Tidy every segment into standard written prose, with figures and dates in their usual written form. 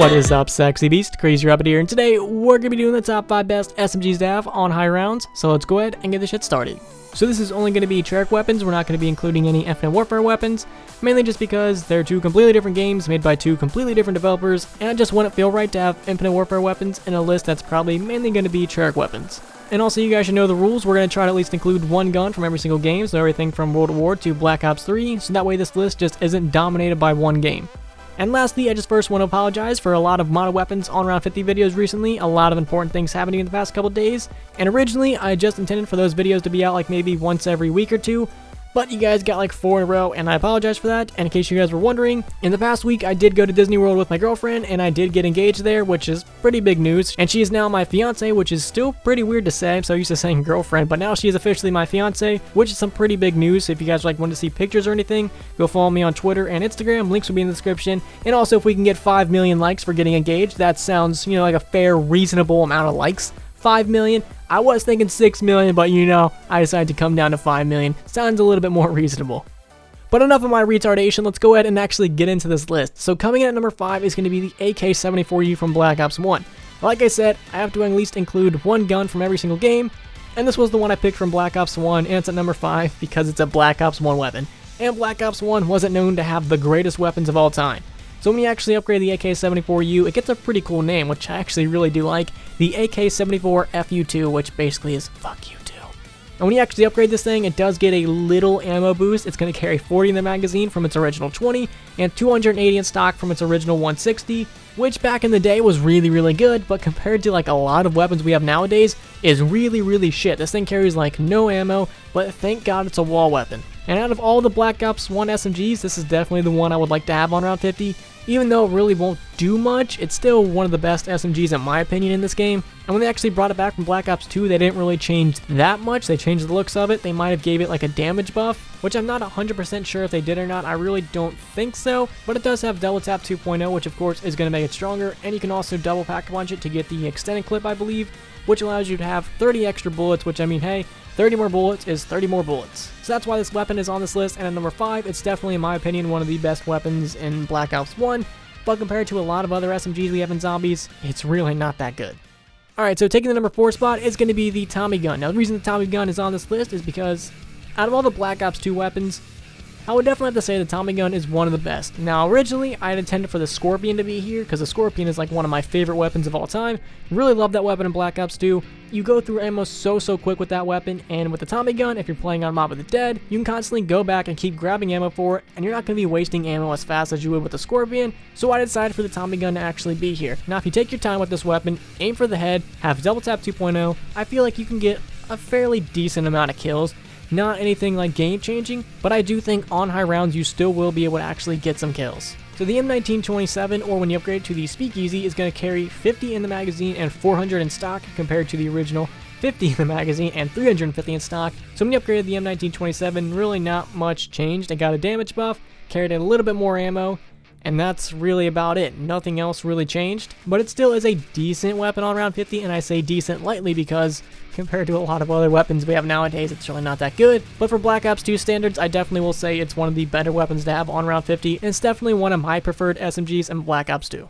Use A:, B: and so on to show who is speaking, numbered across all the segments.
A: What is up, sexy beast? Crazy Rabbit here, and today we're going to be doing the top 5 best SMGs to have on high rounds, so let's go ahead and get this shit started. So this is only going to be generic weapons, we're not going to be including any Infinite Warfare weapons, mainly just because they're two completely different games made by two completely different developers, and I just wouldn't feel right to have Infinite Warfare weapons in a list that's probably mainly going to be generic weapons. And also, you guys should know the rules. We're going to try to at least include one gun from every single game, so everything from World War to Black Ops 3, so that way this list just isn't dominated by one game. And lastly, I just first want to apologize for a lot of modded weapons on Round 50 videos recently, a lot of important things happening in the past couple days, and originally I just intended for those videos to be out like maybe once every week or two, but you guys got like 4 in a row, and I apologize for that. And in case you guys were wondering, in the past week I did go to Disney World with my girlfriend, and I did get engaged there, which is pretty big news, and she is now my fiance, which is still pretty weird to say. I'm so used to saying girlfriend, but now she is officially my fiance, which is some pretty big news. So if you guys want to see pictures or anything, go follow me on Twitter and Instagram, links will be in the description. And also, if we can get 5 million likes for getting engaged, that sounds, like a fair, reasonable amount of likes. 5 million. I was thinking 6 million, but I decided to come down to 5 million. Sounds a little bit more reasonable. But enough of my retardation, let's go ahead and actually get into this list. So coming in at number 5 is going to be the AK-74U from Black Ops 1. Like I said, I have to at least include one gun from every single game, and this was the one I picked from Black Ops 1, and it's at number 5 because it's a Black Ops 1 weapon. And Black Ops 1 wasn't known to have the greatest weapons of all time. So when you actually upgrade the AK-74U, it gets a pretty cool name, which I actually really do like, the AK-74FU2, which basically is fuck you too. And when you actually upgrade this thing, it does get a little ammo boost. It's going to carry 40 in the magazine from its original 20, and 280 in stock from its original 160, which back in the day was really, really good, but compared to like a lot of weapons we have nowadays, is really, really shit. This thing carries like no ammo, but thank God it's a wall weapon. And out of all the Black Ops 1 SMGs, this is definitely the one I would like to have on round 50. Even though it really won't do much, it's still one of the best SMGs in my opinion in this game. And when they actually brought it back from Black Ops 2, they didn't really change that much. They changed the looks of it. They might have gave it like a damage buff, which I'm not 100% sure if they did or not. I really don't think so. But it does have Double Tap 2.0, which of course is going to make it stronger. And you can also double pack punch it to get the extended clip, I believe, which allows you to have 30 extra bullets, which I mean, hey, 30 more bullets is 30 more bullets. So that's why this weapon is on this list, and at number 5, it's definitely, in my opinion, one of the best weapons in Black Ops 1, but compared to a lot of other SMGs we have in zombies, it's really not that good. Alright, so taking the number 4 spot is going to be the Tommy gun. Now the reason the Tommy gun is on this list is because out of all the Black Ops 2 weapons, I would definitely have to say the Tommy gun is one of the best. Now originally I had intended for the Scorpion to be here because the Scorpion is like one of my favorite weapons of all time. Really love that weapon in Black Ops 2. You go through ammo so quick with that weapon, and with the Tommy gun, if you're playing on Mob of the Dead, you can constantly go back and keep grabbing ammo for it, and you're not going to be wasting ammo as fast as you would with the Scorpion, so I decided for the Tommy gun to actually be here. Now if you take your time with this weapon, aim for the head, have Double Tap 2.0, I feel like you can get a fairly decent amount of kills. Not anything like game changing, but I do think on high rounds you still will be able to actually get some kills. So the M1927, or when you upgrade to the Speakeasy, is going to carry 50 in the magazine and 400 in stock compared to the original 50 in the magazine and 350 in stock. So when you upgraded the M1927, really not much changed. It got a damage buff, carried a little bit more ammo, and that's really about it. Nothing else really changed, but it still is a decent weapon on round 50, and I say decent lightly because compared to a lot of other weapons we have nowadays, it's really not that good. But for Black Ops 2 standards, I definitely will say it's one of the better weapons to have on round 50, and it's definitely one of my preferred SMGs in Black Ops 2.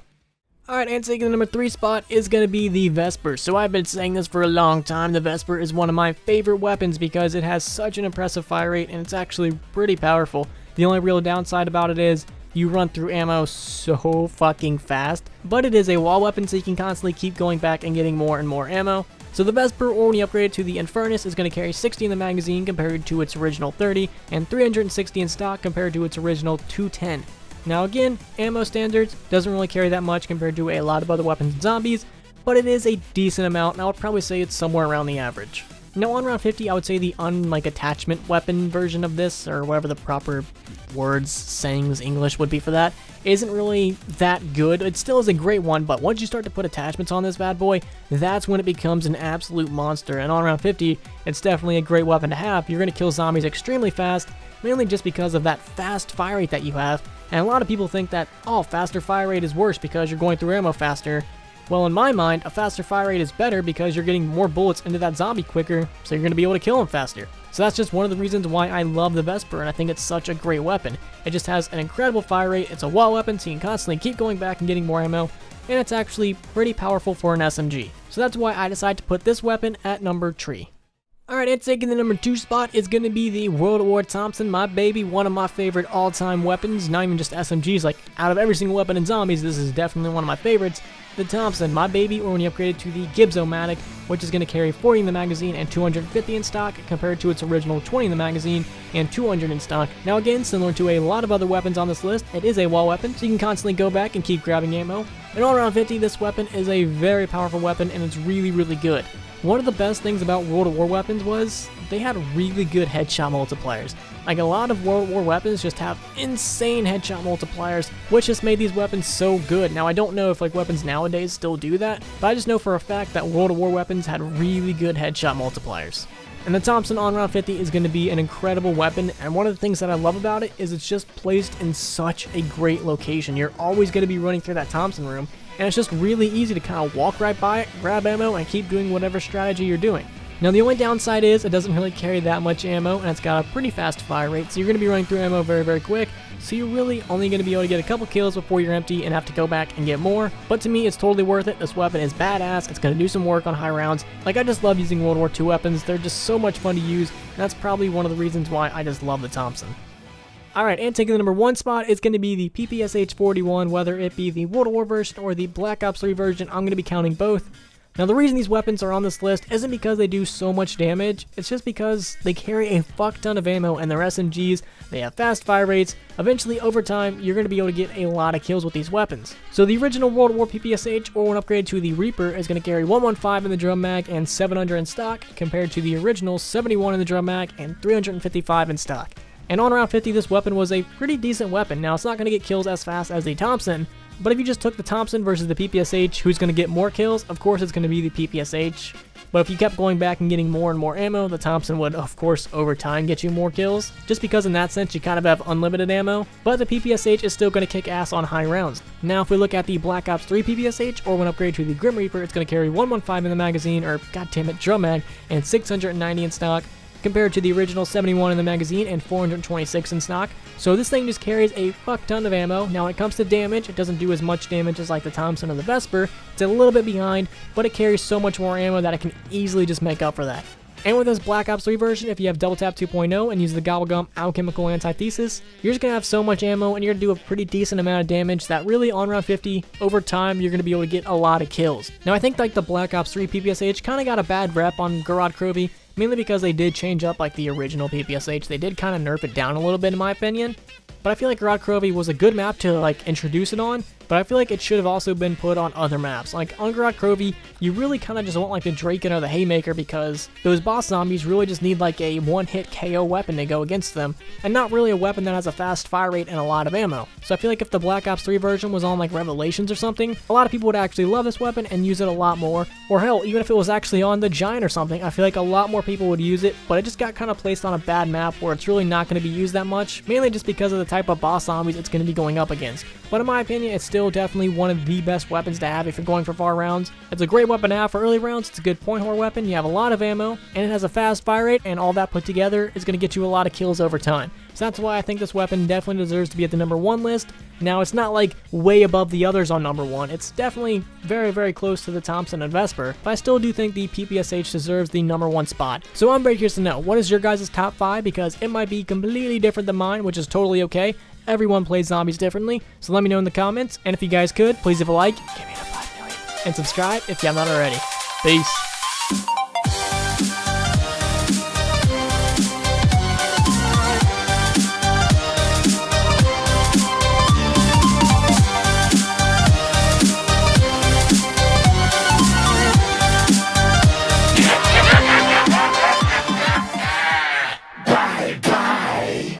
A: Alright, and taking the number 3 spot is going to be the Vesper. So I've been saying this for a long time. The Vesper is one of my favorite weapons because it has such an impressive fire rate, and it's actually pretty powerful. The only real downside about it is you run through ammo so fucking fast, but it is a wall weapon, so you can constantly keep going back and getting more and more ammo. So the Vesper, or when you upgrade it to the Infernus, is going to carry 60 in the magazine compared to its original 30, and 360 in stock compared to its original 210. Now again, ammo standards doesn't really carry that much compared to a lot of other weapons in zombies, but it is a decent amount, and I would probably say it's somewhere around the average. Now on round 50, I would say the attachment weapon version of this, or whatever the proper words, sayings, English would be for that, isn't really that good. It still is a great one, but once you start to put attachments on this bad boy, that's when it becomes an absolute monster. And on round 50, it's definitely a great weapon to have. You're going to kill zombies extremely fast, mainly just because of that fast fire rate that you have. And a lot of people think that, oh, faster fire rate is worse because you're going through ammo faster. Well, in my mind, a faster fire rate is better because you're getting more bullets into that zombie quicker, so you're going to be able to kill them faster. So that's just one of the reasons why I love the Vesper, and I think it's such a great weapon. It just has an incredible fire rate, it's a wall weapon, so you can constantly keep going back and getting more ammo, and it's actually pretty powerful for an SMG. So that's why I decided to put this weapon at number 3. Alright, and taking the number 2 spot is going to be the World War Thompson, my baby, one of my favorite all-time weapons, not even just SMGs, like out of every single weapon in zombies, this is definitely one of my favorites. The Thompson, my baby, or when you upgrade it to the Gibzo-matic, which is going to carry 40 in the magazine and 250 in stock, compared to its original 20 in the magazine and 200 in stock. Now again, similar to a lot of other weapons on this list, it is a wall weapon, so you can constantly go back and keep grabbing ammo. And all around 50, this weapon is a very powerful weapon, and it's really, really good. One of the best things about World War weapons was they had really good headshot multipliers. Like a lot of World War weapons just have insane headshot multipliers, which just made these weapons so good. Now I don't know if like weapons nowadays still do that, but I just know for a fact that World War weapons had really good headshot multipliers. And the Thompson on round 50 is going to be an incredible weapon, and one of the things that I love about it is it's just placed in such a great location. You're always going to be running through that Thompson room, and it's just really easy to kind of walk right by it, grab ammo, and keep doing whatever strategy you're doing. Now the only downside is it doesn't really carry that much ammo, and it's got a pretty fast fire rate, so you're going to be running through ammo very, very quick, so you're really only going to be able to get a couple kills before you're empty and have to go back and get more. But to me, it's totally worth it. This weapon is badass. It's going to do some work on high rounds. Like, I just love using World War II weapons. They're just so much fun to use, and that's probably one of the reasons why I just love the Thompson. Alright, and taking the number 1 spot is going to be the PPSH-41, whether it be the World War version or the Black Ops 3 version. I'm going to be counting both. Now the reason these weapons are on this list isn't because they do so much damage, it's just because they carry a fuck ton of ammo and they're SMGs, they have fast fire rates. Eventually over time you're going to be able to get a lot of kills with these weapons. So the original World War PPSH, or when upgraded to the Reaper, is going to carry 115 in the drum mag and 700 in stock, compared to the original 71 in the drum mag and 355 in stock. And on round 50 this weapon was a pretty decent weapon. Now it's not going to get kills as fast as the Thompson, but if you just took the Thompson versus the PPSH, who's going to get more kills? Of course it's going to be the PPSH. But if you kept going back and getting more and more ammo, the Thompson would, of course, over time get you more kills. Just because in that sense you kind of have unlimited ammo. But the PPSH is still going to kick ass on high rounds. Now if we look at the Black Ops 3 PPSH, or when upgraded to the Grim Reaper, it's going to carry 115 in the magazine, or goddammit, drum mag, and 690 in stock, compared to the original 71 in the magazine and 426 in stock. So this thing just carries a fuck ton of ammo. Now when it comes to damage, it doesn't do as much damage as like the Thompson or the Vesper. It's a little bit behind, but it carries so much more ammo that it can easily just make up for that. And with this Black Ops 3 version, if you have Double Tap 2.0 and use the Gobblegum Alchemical Antithesis, you're just going to have so much ammo and you're going to do a pretty decent amount of damage that really on round 50, over time, you're going to be able to get a lot of kills. Now I think like the Black Ops 3 PPSH kind of got a bad rep on Gorod Krovi, mainly because they did change up like the original PPSH. They did kind of nerf it down a little bit in my opinion. But I feel like Gorod Krovi was a good map to like introduce it on, but I feel like it should have also been put on other maps. Like on Gorod Krovi, you really kind of just want like the Draken or the Haymaker, because those boss zombies really just need like a one-hit KO weapon to go against them, and not really a weapon that has a fast fire rate and a lot of ammo. So I feel like if the Black Ops 3 version was on like Revelations or something, a lot of people would actually love this weapon and use it a lot more. Or hell, even if it was actually on the Giant or something, I feel like a lot more people would use it, but it just got kind of placed on a bad map where it's really not going to be used that much, mainly just because of the type of boss zombies it's going to be going up against. But in my opinion, it's still definitely one of the best weapons to have if you're going for far rounds. It's a great weapon to have for early rounds, it's a good point horror weapon, you have a lot of ammo, and it has a fast fire rate, and all that put together is going to get you a lot of kills over time. So that's why I think this weapon definitely deserves to be at the number 1 list. Now it's not like way above the others on number 1, it's definitely very, very close to the Thompson and Vesper, but I still do think the PPSH deserves the number 1 spot. So I'm very curious to know, what is your guys' top 5, because it might be completely different than mine, which is totally okay. Everyone plays zombies differently, so let me know in the comments, and if you guys could, please leave a like, give me the 5 million, and subscribe if you have not already. Peace.